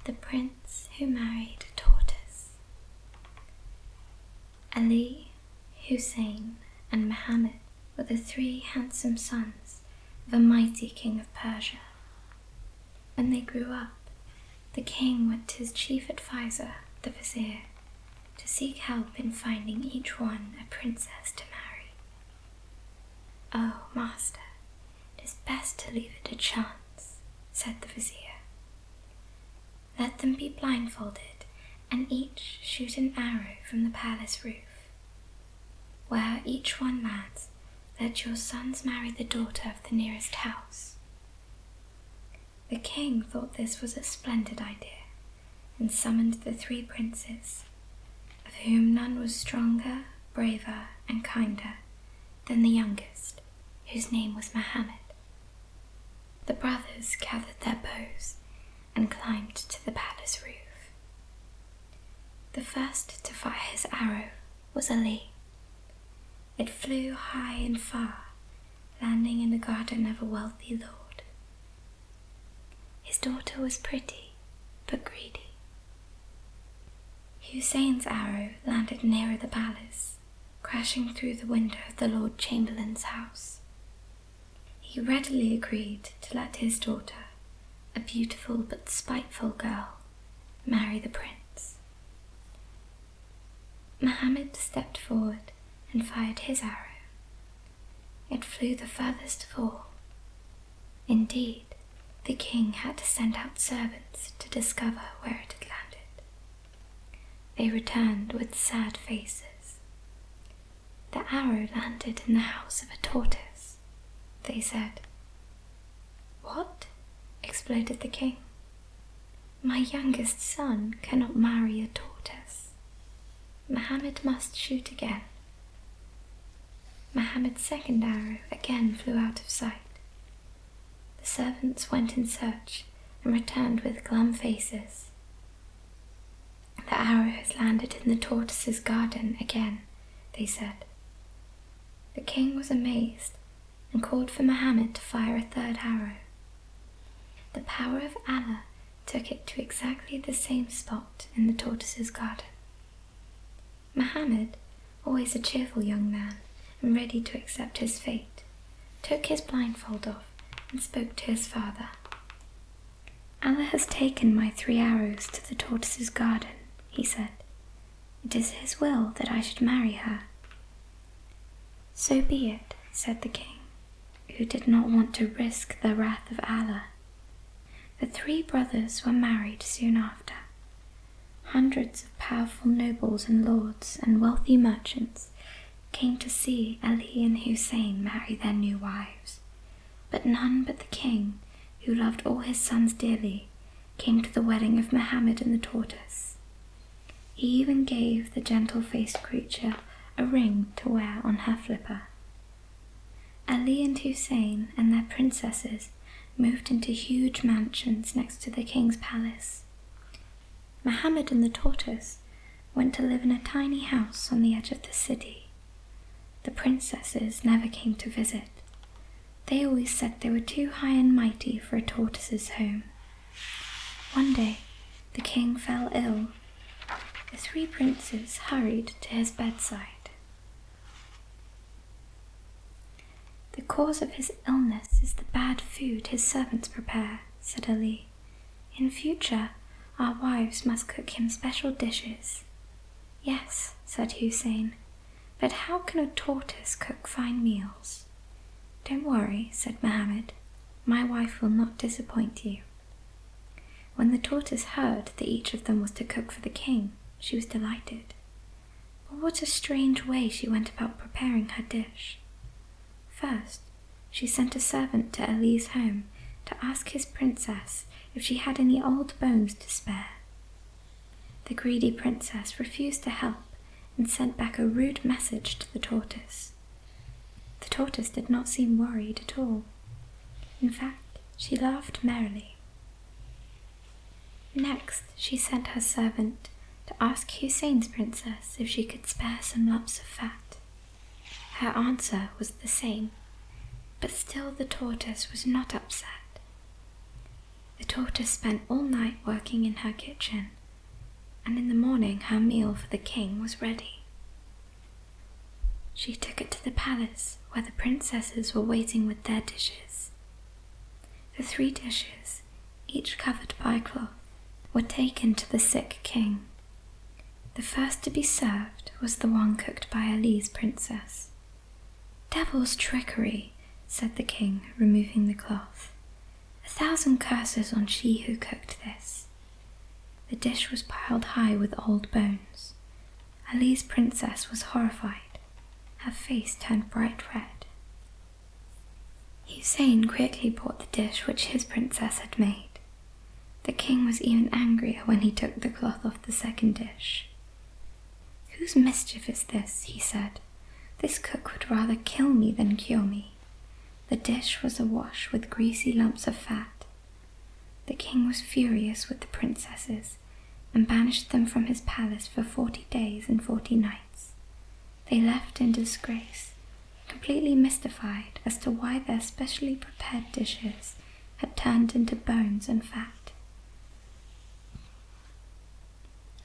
The Prince Who Married a Tortoise. Ali, Hussein, and Muhammad were the 3 handsome sons of a mighty king of Persia. When they grew up, the king went to his chief advisor, the vizier, to seek help in finding each one a princess to marry. "Oh, master, it is best to leave it to chance," said the vizier. "Let them be blindfolded and each shoot an arrow from the palace roof. Where each one lands, let your sons marry the daughter of the nearest house." The king thought this was a splendid idea and summoned the 3 princes, of whom none was stronger, braver, and kinder than the youngest, whose name was Muhammad. The brothers gathered their bows and climbed to the palace roof. The first to fire his arrow was Ali. It flew high and far, landing in the garden of a wealthy lord. His daughter was pretty, but greedy. Hussein's arrow landed nearer the palace, crashing through the window of the Lord Chamberlain's house. He readily agreed to let his daughter, a beautiful but spiteful girl, marry the prince. Muhammad stepped forward and fired his arrow. It flew the furthest of all. Indeed, the king had to send out servants to discover where it had landed. They returned with sad faces. "The arrow landed in the house of a tortoise," they said. "What?" exploded the king. "My youngest son cannot marry a tortoise. Muhammad must shoot again." Muhammad's second arrow again flew out of sight. The servants went in search and returned with glum faces. "The arrow has landed in the tortoise's garden again," they said. The king was amazed and called for Muhammad to fire a 3rd arrow. The power of Allah took it to exactly the same spot in the tortoise's garden. Muhammad, always a cheerful young man and ready to accept his fate, took his blindfold off and spoke to his father. "Allah has taken my 3 arrows to the tortoise's garden," he said. "It is his will that I should marry her." "So be it," said the king, who did not want to risk the wrath of Allah. The 3 brothers were married soon after. Hundreds of powerful nobles and lords and wealthy merchants came to see Ali and Hussein marry their new wives, but none but the king, who loved all his sons dearly, came to the wedding of Muhammad and the tortoise. He even gave the gentle-faced creature a ring to wear on her flipper. Ali and Hussein and their princesses moved into huge mansions next to the king's palace. Muhammad and the tortoise went to live in a tiny house on the edge of the city. The princesses never came to visit. They always said they were too high and mighty for a tortoise's home. One day, the king fell ill. The 3 princes hurried to his bedside. "The cause of his illness is the bad food his servants prepare," said Ali. "In future, our wives must cook him special dishes." "Yes," said Hussein, "but how can a tortoise cook fine meals?" "Don't worry," said Muhammad. "My wife will not disappoint you." When the tortoise heard that each of them was to cook for the king, she was delighted. But what a strange way she went about preparing her dish. First, she sent a servant to Ali's home to ask his princess if she had any old bones to spare. The greedy princess refused to help and sent back a rude message to the tortoise. The tortoise did not seem worried at all. In fact, she laughed merrily. Next, she sent her servant to ask Hussein's princess if she could spare some lumps of fat. Her answer was the same, but still the tortoise was not upset. The tortoise spent all night working in her kitchen, and in the morning her meal for the king was ready. She took it to the palace where the princesses were waiting with their dishes. The 3 dishes, each covered by a cloth, were taken to the sick king. The first to be served was the one cooked by Ali's princess. "Devil's trickery," said the king, removing the cloth. "1,000 curses on she who cooked this." The dish was piled high with old bones. Ali's princess was horrified. Her face turned bright red. Hussein quickly brought the dish which his princess had made. The king was even angrier when he took the cloth off the second dish. "Whose mischief is this?" he said. "This cook would rather kill me than cure me." The dish was awash with greasy lumps of fat. The king was furious with the princesses and banished them from his palace for 40 days and 40 nights. They left in disgrace, completely mystified as to why their specially prepared dishes had turned into bones and fat.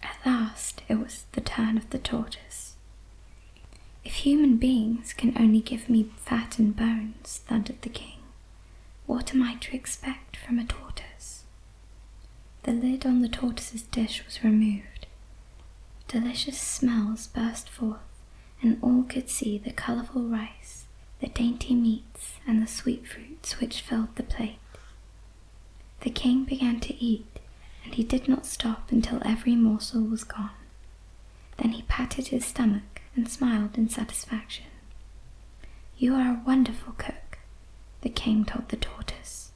At last it was the turn of the tortoise. "If human beings can only give me fat and bones," thundered the king, "what am I to expect from a tortoise?" The lid on the tortoise's dish was removed. Delicious smells burst forth, and all could see the colourful rice, the dainty meats, and the sweet fruits which filled the plate. The king began to eat, and he did not stop until every morsel was gone. Then he patted his stomach and smiled in satisfaction. "You are a wonderful cook," the king told the tortoise.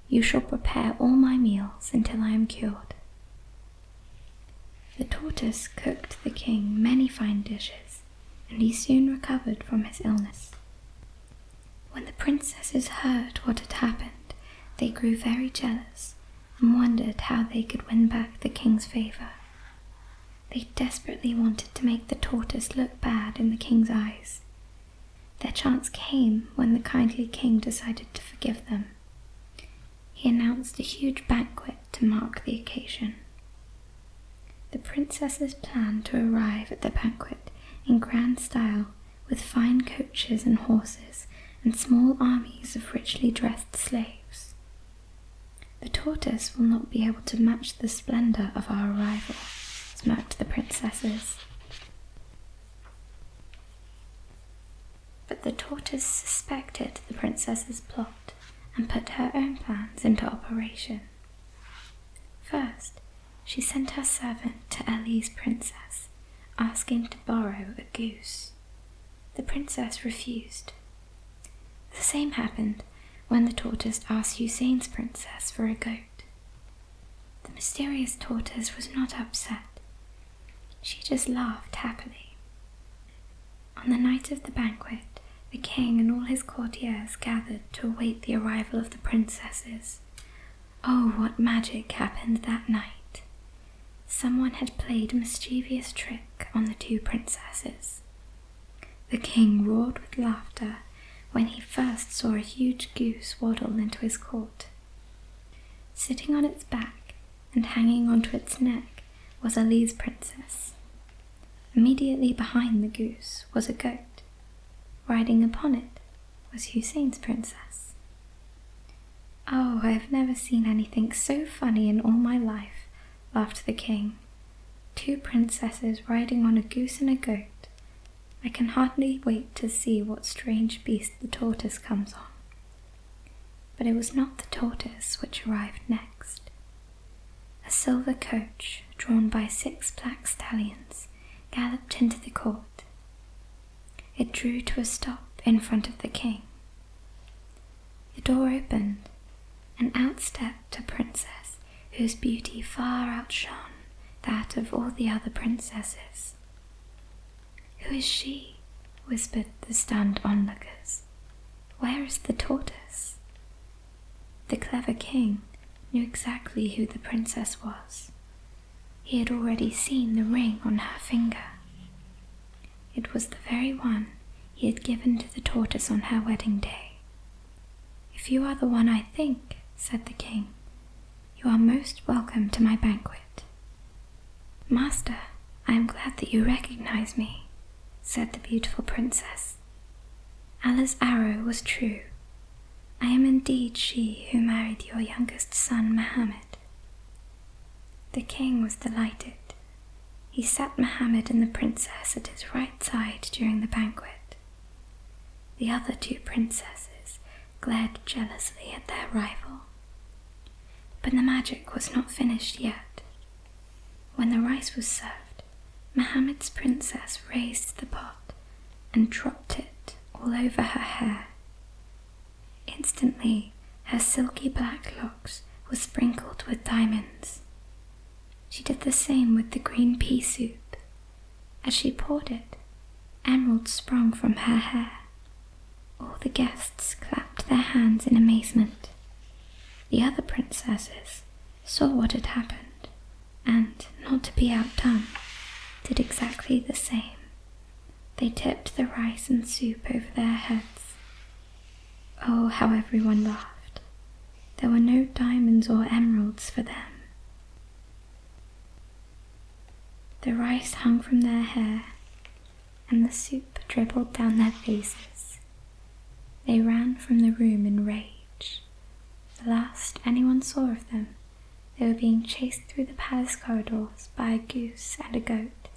"You shall prepare all my meals until I am cured." The tortoise cooked the king many fine dishes, and he soon recovered from his illness. When the princesses heard what had happened, they grew very jealous and wondered how they could win back the king's favour. They desperately wanted to make the tortoise look bad in the king's eyes. Their chance came when the kindly king decided to forgive them. He announced a huge banquet to mark the occasion. The princesses planned to arrive at the banquet in grand style, with fine coaches and horses and small armies of richly dressed slaves. "The tortoise will not be able to match the splendour of our arrival," smirked the princesses. But the tortoise suspected the princess's plot and put her own plans into operation. First, she sent her servant to Ali's princess, asking to borrow a goose. The princess refused. The same happened when the tortoise asked Hussein's princess for a goat. The mysterious tortoise was not upset. She just laughed happily. On the night of the banquet, the king and all his courtiers gathered to await the arrival of the princesses. Oh, what magic happened that night! Someone had played a mischievous trick on the 2 princesses. The king roared with laughter when he first saw a huge goose waddle into his court. Sitting on its back and hanging onto its neck was Ali's princess. Immediately behind the goose was a goat. Riding upon it was Hussein's princess. "Oh, I have never seen anything so funny in all my life," laughed the king. "2 princesses riding on a goose and a goat. I can hardly wait to see what strange beast the tortoise comes on." But it was not the tortoise which arrived next. A silver coach, drawn by 6 black stallions, galloped into the court. It drew to a stop in front of the king. The door opened, and out stepped a princess whose beauty far outshone that of all the other princesses. "Who is she?" whispered the stunned onlookers. "Where is the tortoise?" The clever king knew exactly who the princess was. He had already seen the ring on her finger. It was the very one he had given to the tortoise on her wedding day. "If you are the one I think," said the king, "You are most welcome to my banquet." "Master, I am glad that you recognize me," said the beautiful princess. "Allah's arrow was true. I am indeed she who married your youngest son, Mohammed." The king was delighted. He sat Mohammed and the princess at his right side during the banquet. The other two princesses glared jealously at their rival. But the magic was not finished yet. When the rice was served, Mohammed's princess raised the pot and dropped it all over her hair. Instantly, her silky black locks were sprinkled with diamonds. She did the same with the green pea soup. As she poured it, emeralds sprung from her hair. All the guests clapped their hands in amazement. The other princesses saw what had happened and, not to be outdone, did exactly the same. They tipped the rice and soup over their heads. Oh, how everyone laughed. There were no diamonds or emeralds for them. The rice hung from their hair, and the soup dribbled down their faces. They ran from the room in rage. The last anyone saw of them, they were being chased through the palace corridors by a goose and a goat.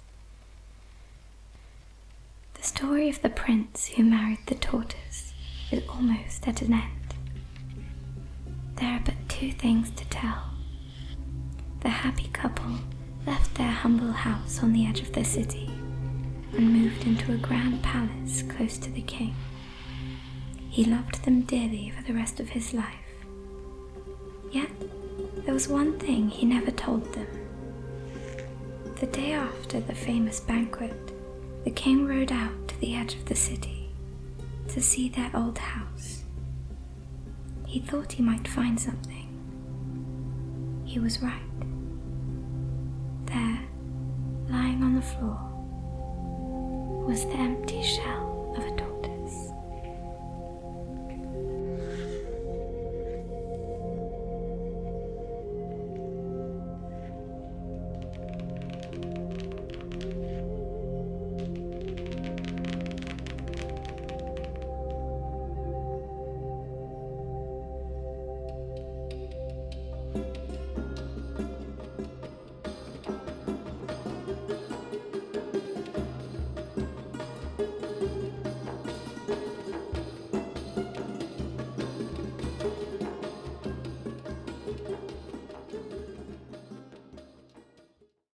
The story of the prince who married the tortoise is almost at an end. There are but two things to tell. The happy couple left their humble house on the edge of the city and moved into a grand palace close to the king. He loved them dearly for the rest of his life. Yet, there was one thing he never told them. The day after the famous banquet, the king rode out to the edge of the city to see their old house. He thought he might find something. He was right. There, lying on the floor, was the empty shell